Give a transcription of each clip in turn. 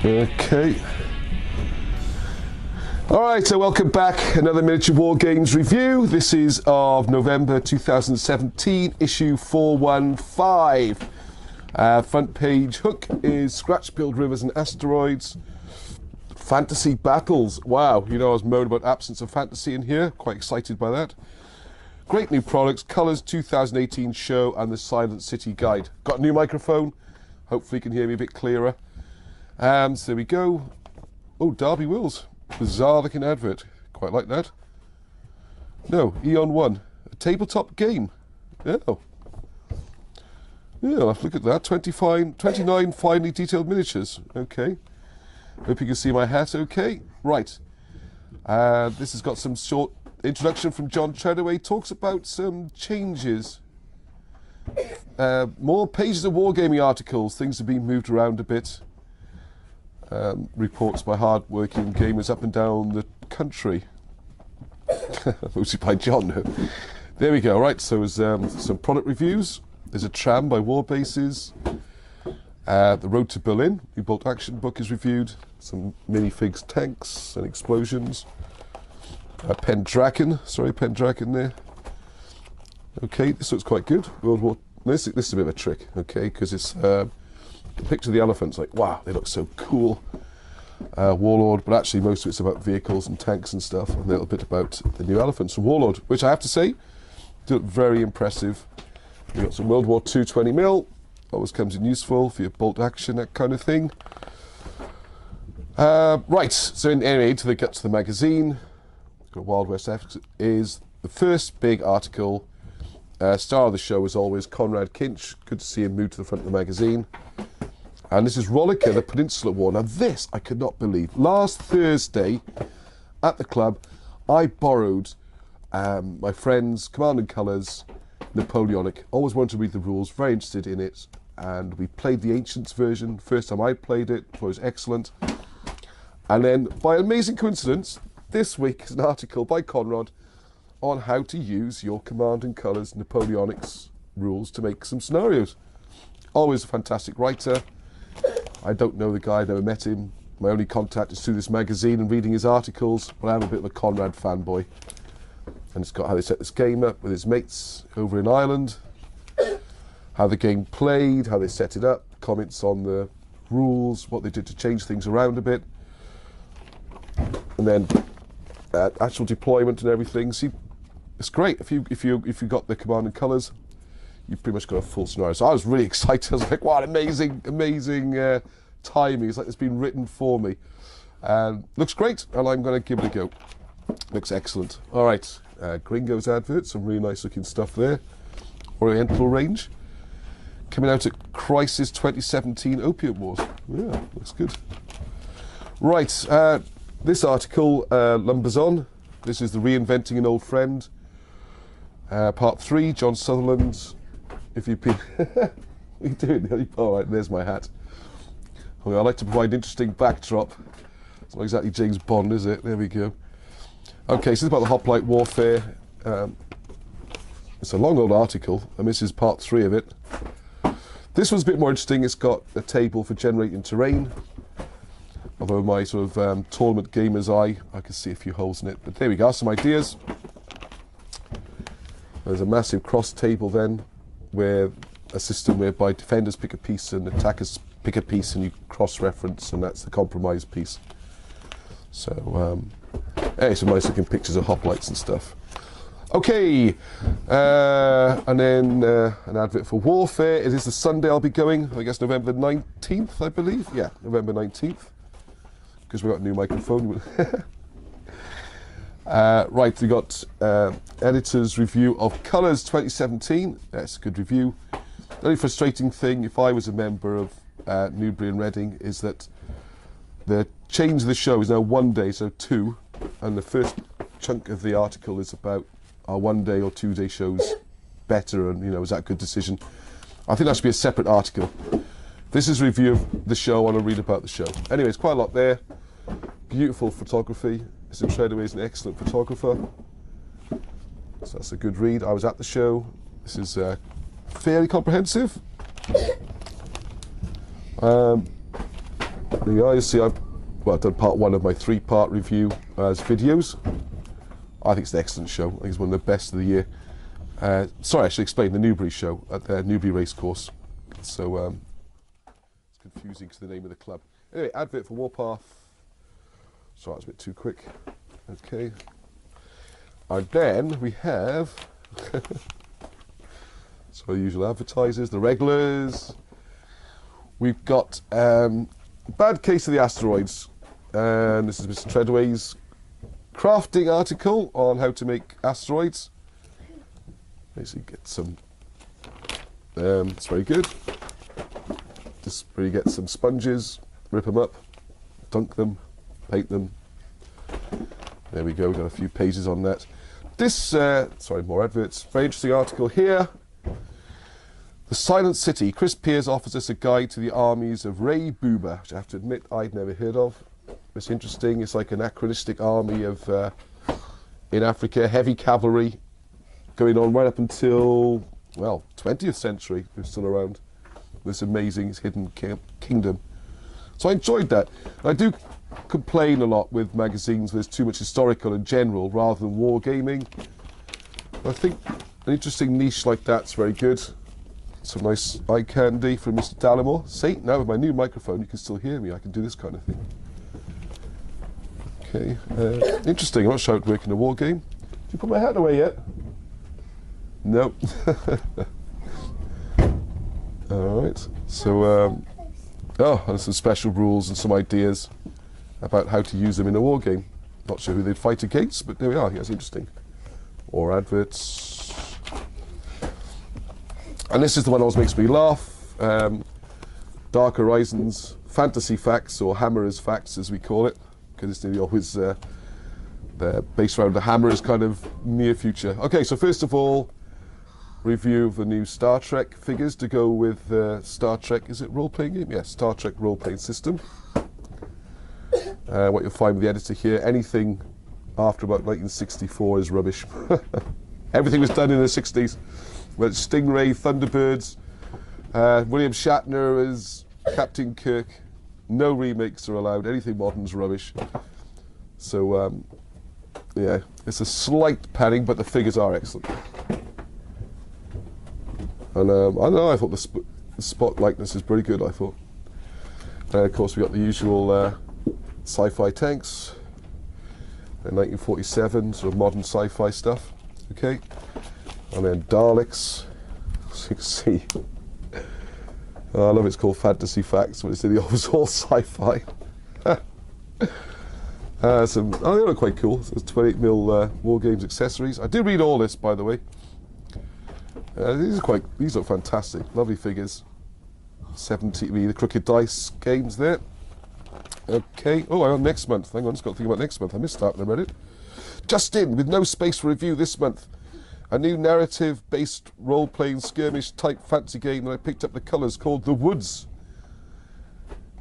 Okay. Alright, so welcome back. Another miniature Wargames review. This is of November 2017, issue 415. Front page hook is Scratch Build Rivers and Asteroids. Fantasy Battles. Wow, you know I was moaning about absence of fantasy in here. Quite excited by that. Great new products, Colours 2018 show and the Silent City guide. Got a new microphone. Hopefully you can hear me a bit clearer. So there we go. Oh, Derby Wills. Bizarre looking advert. Quite like that. No, Eon 1. A tabletop game. Oh. Yeah, I'll have to look at that. 29 finely detailed miniatures. Okay. Hope you can see my hat okay. Right. This has got some short introduction from John Treadaway. Talks about some changes. More pages of wargaming articles. Things have been moved around a bit. Reports by hard-working gamers up and down the country. Mostly by John. There we go. Right, so there's some product reviews. There's a tram by Warbases. The Road to Berlin, the Bolt Action book is reviewed. Some minifigs, tanks and explosions. Pendragon there. Okay, this looks quite good. This is a bit of a trick, okay, because it's the picture of the elephants, like, wow, they look so cool. Warlord, but actually most of it's about vehicles and tanks and stuff, and a little bit about the new elephants from Warlord, which I have to say, look very impressive. We've got some World War II 20mm, always comes in useful for your bolt action, that kind of thing. Right, so anyway, to get to the magazine, got Wild West F is the first big article. Star of the show, as always, Conrad Kinch. Good to see him move to the front of the magazine. And this is Rolliker, the Peninsula War. Now this, I could not believe. Last Thursday, at the club, I borrowed my friend's Command and Colours Napoleonic. Always wanted to read the rules, very interested in it. And we played the Ancients version. First time I played it, thought it was excellent. And then, by amazing coincidence, this week is an article by Conrad on how to use your Command and Colours Napoleonics rules to make some scenarios. Always a fantastic writer. I don't know the guy, never met him. My only contact is through this magazine and reading his articles, but I'm a bit of a Conrad fanboy. And it's got how they set this game up with his mates over in Ireland, how the game played, how they set it up, comments on the rules, what they did to change things around a bit, and then actual deployment and everything. See, it's great if you got the Command and Colours. You've pretty much got a full scenario. So I was really excited. I was like, wow, amazing timing. It's like it's been written for me. Looks great, and I'm going to give it a go. Looks excellent. All right, Gringo's advert, some really nice looking stuff there. Oriental range. Coming out at Crisis 2017 Opium Wars. Yeah, looks good. Right, this article lumbers on. This is the Reinventing an Old Friend. Part 3, John Sutherland. If you've been... what are you doing? All right, there's my hat. I like to provide an interesting backdrop. It's not exactly James Bond, is it? There we go. Okay, so this is about the hoplite warfare. It's a long old article, and this is part 3 of it. This one's a bit more interesting. It's got a table for generating terrain. Although my sort of tournament gamer's eye, I can see a few holes in it. But there we go, some ideas. There's a massive cross table then, where a system whereby defenders pick a piece and attackers pick a piece, and you cross-reference, and that's the compromise piece. So, hey, some nice looking pictures of hoplites and stuff. Okay, and then an advert for Warfare. It is the Sunday I'll be going, I guess November 19th, I believe. Yeah, November 19th, because we've got a new microphone. Right, we got editor's review of Colours 2017. That's a good review. The only frustrating thing, if I was a member of Newbury and Reading, is that the change of the show is now 1 day, so 2, and the first chunk of the article is about our 1 day or 2 day shows better, and was that a good decision? I think that should be a separate article. This is a review of the show. I want to read about the show. Anyway, it's quite a lot there. Beautiful photography. Mr. Treadaway is an excellent photographer, so that's a good read. I was at the show. This is fairly comprehensive. there you are. You see, I've done part 1 of my 3-part review as videos. I think it's an excellent show. I think it's one of the best of the year. Sorry, I should explain the Newbury show at the Newbury Racecourse. So it's confusing to the name of the club. Anyway, advert for Warpath. Sorry, that's a bit too quick. Okay. And then we have so the usual advertisers, the regulars. We've got Bad Case of the Asteroids. And this is Mr. Treadway's crafting article on how to make asteroids. Basically get some, it's very good. Just where you get some sponges, rip them up, dunk them, paint them. There we go, we've got a few pages on that. This, sorry, more adverts. Very interesting article here. The Silent City. Chris Pearce offers us a guide to the armies of Ray Booba, which I have to admit I'd never heard of. It's interesting. It's like an anachronistic army of, in Africa, heavy cavalry, going on right up until, well, 20th century. They're still around. This amazing hidden kingdom. So I enjoyed that. And I do complain a lot with magazines where there's too much historical in general rather than wargaming. I think an interesting niche like that's very good. Some nice eye candy from Mr. Dallimore. See, now with my new microphone you can still hear me. I can do this kind of thing. Okay, interesting. I'm not sure how it would work in a war game. Did you put my hat away yet? No. Alright, so, oh, and some special rules and some ideas about how to use them in a war game. Not sure who they'd fight against, but there we are. That's interesting. Or adverts. And this is the one that always makes me laugh. Dark Horizons Fantasy Facts, or Hammerers Facts as we call it, because it's nearly always they're based around the Hammerers kind of near future. Okay, so first of all, review of the new Star Trek figures to go with Star Trek, is it role-playing game? Yes, Star Trek role-playing system. What you'll find with the editor here, anything after about 1964 is rubbish. Everything was done in the 60s. Well, Stingray, Thunderbirds, William Shatner as Captain Kirk. No remakes are allowed. Anything modern's rubbish. So, yeah, it's a slight padding, but the figures are excellent. And I don't know, I thought the spot likeness is pretty good, I thought. And of course we got the usual sci-fi tanks. 1947, sort of modern sci-fi stuff. Okay. And then Daleks, as you can see. I love it's called Fantasy Facts, but it's in the office all sci-fi. Oh, they look quite cool. So 28mm Wargames accessories. I did read all this, by the way. These look fantastic. Lovely figures. 70, the Crooked Dice games there. Okay. Oh, I'm on next month. Hang on, just got to think about next month. I missed that when I read it. Just in, with no space for review this month. A new narrative-based role-playing skirmish-type fantasy game that I picked up the colours called The Woods.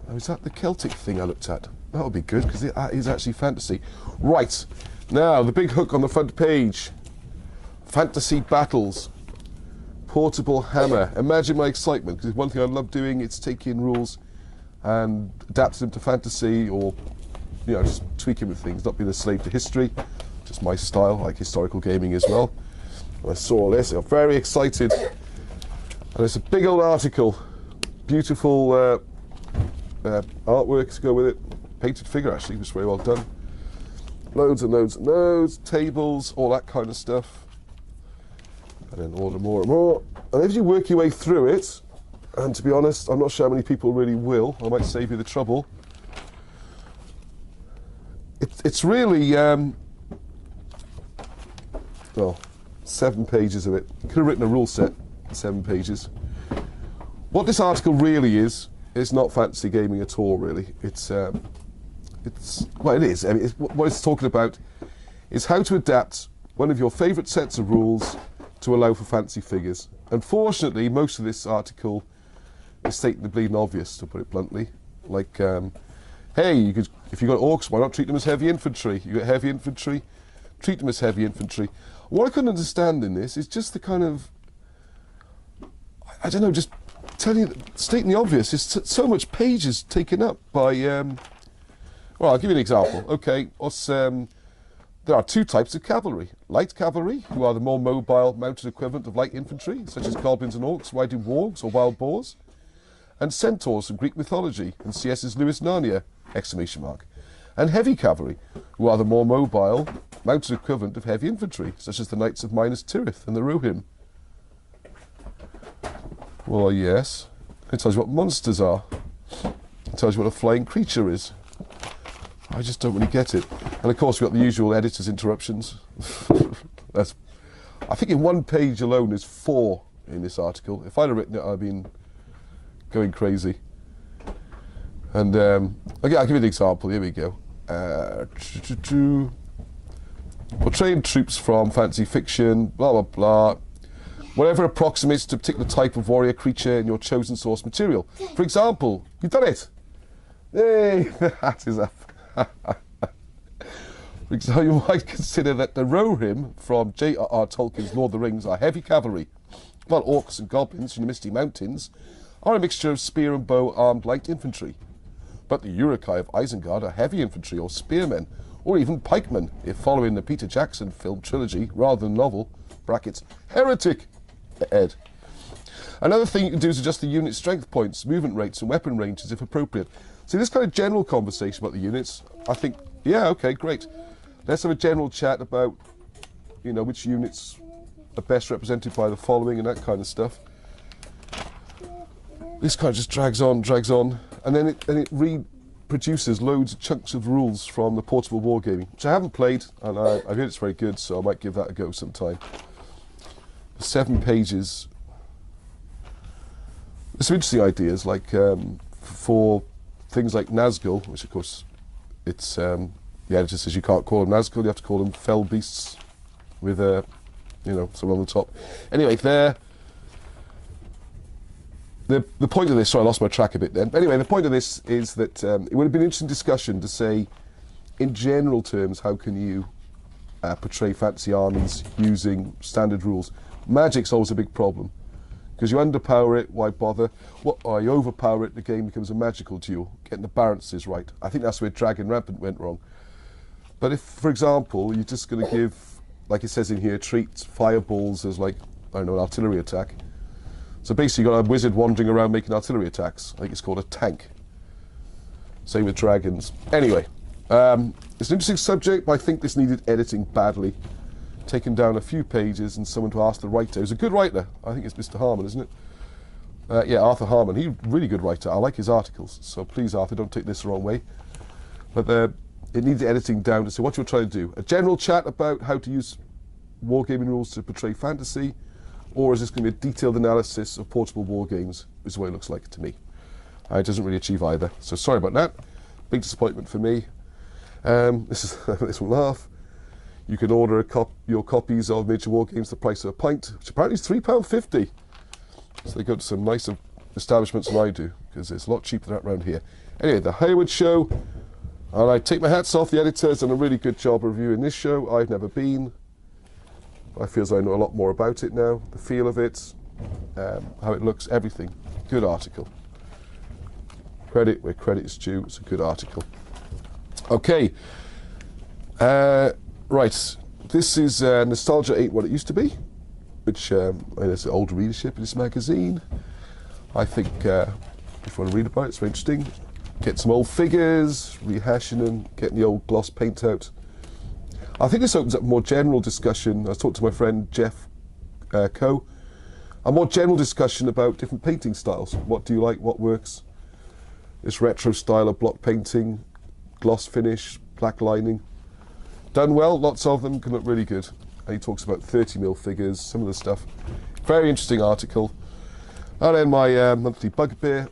Oh, is that the Celtic thing I looked at? That would be good, because it is actually fantasy. Right, now, the big hook on the front page. Fantasy Battles. Portable Hammer. Imagine my excitement, because one thing I love doing, it's taking rules and adapting them to fantasy, or, you know, just tweaking with things, not being a slave to history. Just my style, like historical gaming as well. I saw all this, I got very excited, and it's a big old article, beautiful artwork to go with it, painted figure actually, was very well done, loads and loads and loads, tables, all that kind of stuff, and then order more and more, and as you work your way through it, and to be honest, I'm not sure how many people really will, I might save you the trouble, it's really, well, 7 pages of it. Could have written a rule set, 7 pages. What this article really is not fantasy gaming at all, really. It's well, it is. I mean, what it's talking about is how to adapt one of your favourite sets of rules to allow for fantasy figures. Unfortunately, most of this article is stating the bleeding obvious, to put it bluntly. Like, hey, if you've got orcs, why not treat them as heavy infantry? You've got heavy infantry, treat them as heavy infantry. What I couldn't understand in this is just the kind of, I don't know, just tell you, stating the obvious, is so much pages taken up by. Well, I'll give you an example. Okay, there are two types of cavalry: light cavalry, who are the more mobile, mounted equivalent of light infantry, such as goblins and orcs riding wargs or wild boars, and centaurs from Greek mythology and C.S.'s Lewis Narnia! Exclamation mark. And heavy cavalry, who are the more mobile, mounted equivalent of heavy infantry, such as the Knights of Minas Tirith and the Rohirrim. Well, yes. It tells you what monsters are. It tells you what a flying creature is. I just don't really get it. And of course, we've got the usual editor's interruptions. I think in one page alone there's 4 in this article. If I'd have written it, I'd have been going crazy. And okay, I'll give you an example. Here we go. Portraying troops from fantasy fiction, blah blah blah. Whatever approximates to a particular type of warrior creature in your chosen source material. For example, you've done it. Hey, that is up. For example, you might consider that the Rohirrim from J.R.R. Tolkien's Lord of the Rings are heavy cavalry, while orcs and goblins from the Misty Mountains are a mixture of spear and bow armed light infantry. But the Uruk-hai of Isengard are heavy infantry or spearmen, or even pikemen, if following the Peter Jackson film trilogy rather than novel, brackets, heretic, Ed. Another thing you can do is adjust the unit strength points, movement rates and weapon ranges if appropriate. See, this kind of general conversation about the units, I think, yeah, okay, great. Let's have a general chat about, you know, which units are best represented by the following and that kind of stuff. This kind of just drags on, and then it reproduces loads of chunks of rules from the portable wargaming, which I haven't played, and I've heard it's very good, so I might give that a go sometime. 7 pages. There's some interesting ideas, like for things like Nazgul, which of course it's the editor says you can't call them Nazgul, you have to call them fell beasts with you know, someone on the top. Anyway, the point of this, sorry, I lost my track a bit then. But anyway, the point of this is that it would have been an interesting discussion to say, in general terms, how can you portray fantasy armies using standard rules. Magic's always a big problem, because you underpower it, why bother? Or you overpower it, the game becomes a magical duel, getting the balances right. I think that's where Dragon Rampant went wrong. But if, for example, you're just going to give, like it says in here, treat fireballs as like, I don't know, an artillery attack. So basically you've got a wizard wandering around making artillery attacks. I think it's called a tank. Same with dragons. Anyway, it's an interesting subject, but I think this needed editing badly. Taken down a few pages and someone to ask the writer. He's a good writer. I think it's Mr. Harmon, isn't it? Yeah, Arthur Harmon. He's a really good writer. I like his articles. So please, Arthur, don't take this the wrong way. But it needs editing down to say what you're trying to do. A general chat about how to use wargaming rules to portray fantasy, or is this going to be a detailed analysis of portable war games, is what it looks like to me. It doesn't really achieve either. So sorry about that. Big disappointment for me. This will laugh. You can order your copies of Miniature Wargames the price of a pint, which apparently is £3.50. So they go to some nicer establishments than I do, because it's a lot cheaper than that around here. Anyway, the Hayward Show, and I take my hats off. The editor's done a really good job reviewing this show. I've never been. I feel as I know a lot more about it now. The feel of it, how it looks, everything. Good article. Credit where credit is due. It's a good article. Okay. Right, this is Nostalgia ain't what it used to be, which there's an old readership in this magazine. I think if you want to read about it, it's very interesting. Get some old figures, rehashing them, getting the old gloss paint out. I think this opens up a more general discussion. I was talking to my friend Jeff Coe, a more general discussion about different painting styles. What do you like, what works? This retro style of block painting, gloss finish, black lining. Done well, lots of them, can look really good. And he talks about 30mm figures, some of the stuff. Very interesting article. And then my monthly bugbear.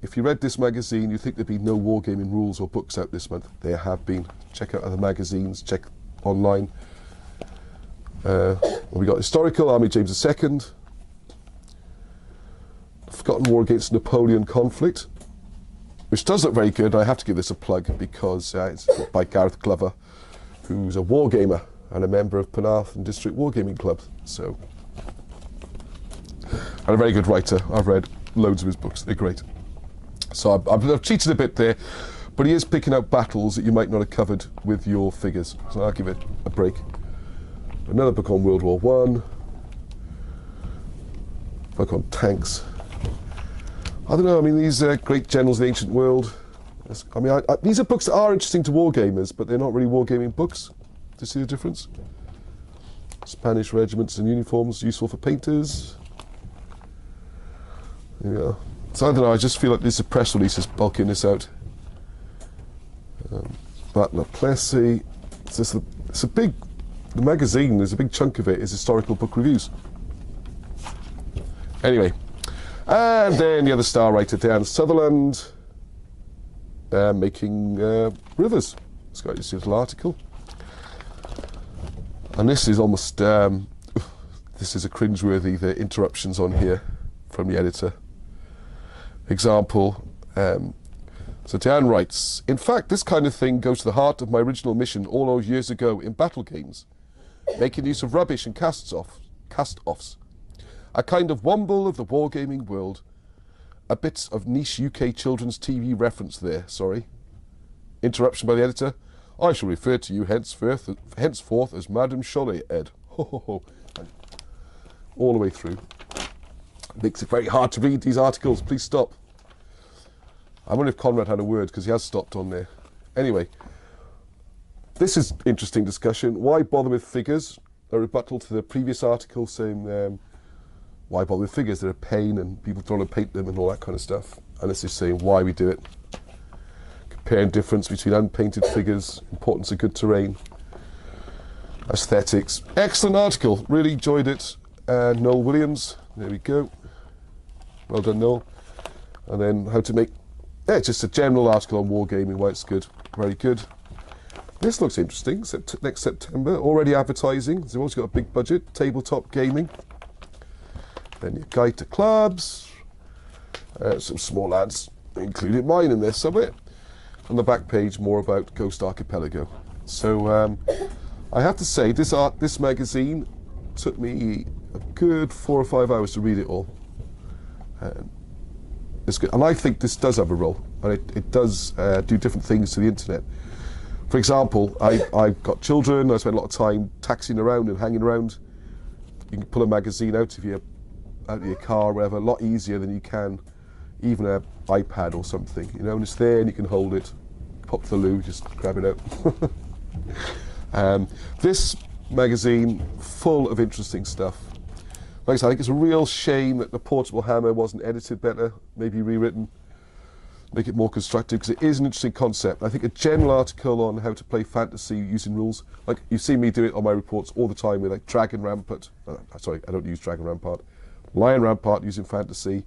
If you read this magazine, you think there'd be no wargaming rules or books out this month. There have been. Check out other magazines, check online. We got Historical, Army James II. Forgotten War Against Napoleon Conflict, which does look very good. I have to give this a plug because it's by Gareth Glover, who's a wargamer and a member of Penarth District Wargaming Club. So, and a very good writer. I've read loads of his books. They're great. So I've cheated a bit there, but he is picking out battles that you might not have covered with your figures. So I'll give it a break. Another book on World War One. Book on tanks. I don't know, I mean, these great generals of the ancient world. I mean, these are books that are interesting to wargamers, but they're not really wargaming books. Do you see the difference? Spanish regiments and uniforms, useful for painters. Yeah. So I don't know, I just feel like this is a press release is bulking this out. Battle Plessy. It's a big, the magazine, there's a big chunk of it is historical book reviews. Anyway, and then the other star writer, Dan Sutherland, making rivers. It's got this little article. And this is almost, this is a cringeworthy, the interruptions on here from the editor. Example, so Dan writes, in fact, this kind of thing goes to the heart of my original mission all those years ago in battle games, making use of rubbish and cast-offs. A kind of womble of the wargaming world. A bit of niche UK children's TV reference there, sorry. Interruption by the editor. I shall refer to you henceforth as Madame Chollet, Ed. Ho, ho, ho. All the way through. Makes it very hard to read these articles. Please stop. I wonder if Conrad had a word, because he has stopped on there. Anyway, this is interesting discussion. Why bother with figures? A rebuttal to the previous article saying, why bother with figures? They're a pain and people don't want to paint them and all that kind of stuff. And this is saying why we do it. Comparing difference between unpainted figures, importance of good terrain, aesthetics. Excellent article. Really enjoyed it. Noel Williams. There we go. Well done, Noel. And then how to make, just a general article on wargaming, why it's good. Very good. This looks interesting. Next September. Already advertising. They've also got a big budget. Tabletop gaming. Then your guide to clubs. Some small ads, including mine in there somewhere. On the back page, more about Ghost Archipelago. So I have to say, this magazine took me a good 4 or 5 hours to read it all. It's good. And I think this does have a role, and it does do different things to the internet. For example, I've got children. I spend a lot of time taxiing around and hanging around. You can pull a magazine out of your car or whatever, a lot easier than you can even an iPad or something, you know, and it's there and you can hold it, pop the loo, just grab it out. This magazine, full of interesting stuff. Like I said, I think it's a real shame that the Portable Hammer wasn't edited better, maybe rewritten, make it more constructive, because it is an interesting concept. I think a general article on how to play fantasy using rules, like you see me do it on my reports all the time with like Dragon Rampart, sorry, I don't use Dragon Rampart, Lion Rampart using fantasy,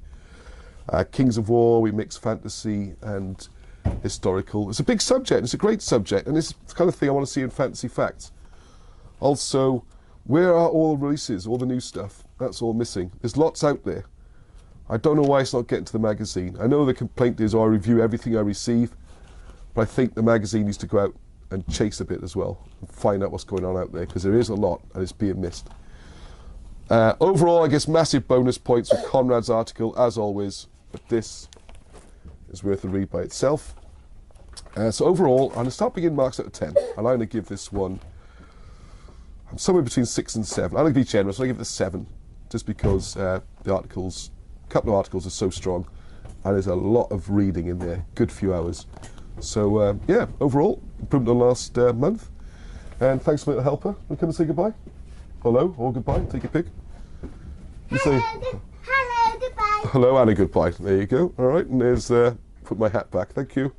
Kings of War, we mix fantasy and historical. It's a big subject, it's a great subject, and it's the kind of thing I want to see in Fantasy Facts. Also, where are all the releases, all the new stuff? That's all missing. There's lots out there. I don't know why it's not getting to the magazine. I know the complaint is, I review everything I receive, but I think the magazine needs to go out and chase a bit as well, and find out what's going on out there, because there is a lot, and it's being missed. Overall, I guess massive bonus points for Conrad's article, as always, but this is worth a read by itself. So overall, I'm going to start beginning marks out of 10, and I'm going to give this one, I'm somewhere between 6 and 7. I'm going to be generous, I'll give it a 7, just because the articles, a couple of articles are so strong, and there's a lot of reading in there, good few hours. So yeah, overall, improvement on last month, and thanks for the helper. Will you come and say goodbye? Hello, or goodbye, take your pick. You say hello, goodbye. Hello and a goodbye. There you go. All right, and there's, put my hat back, thank you.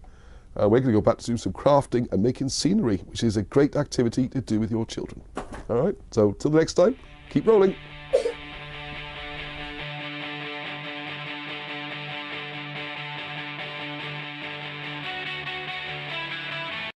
We're going to go back to do some crafting and making scenery, which is a great activity to do with your children. All right, so till the next time, keep rolling.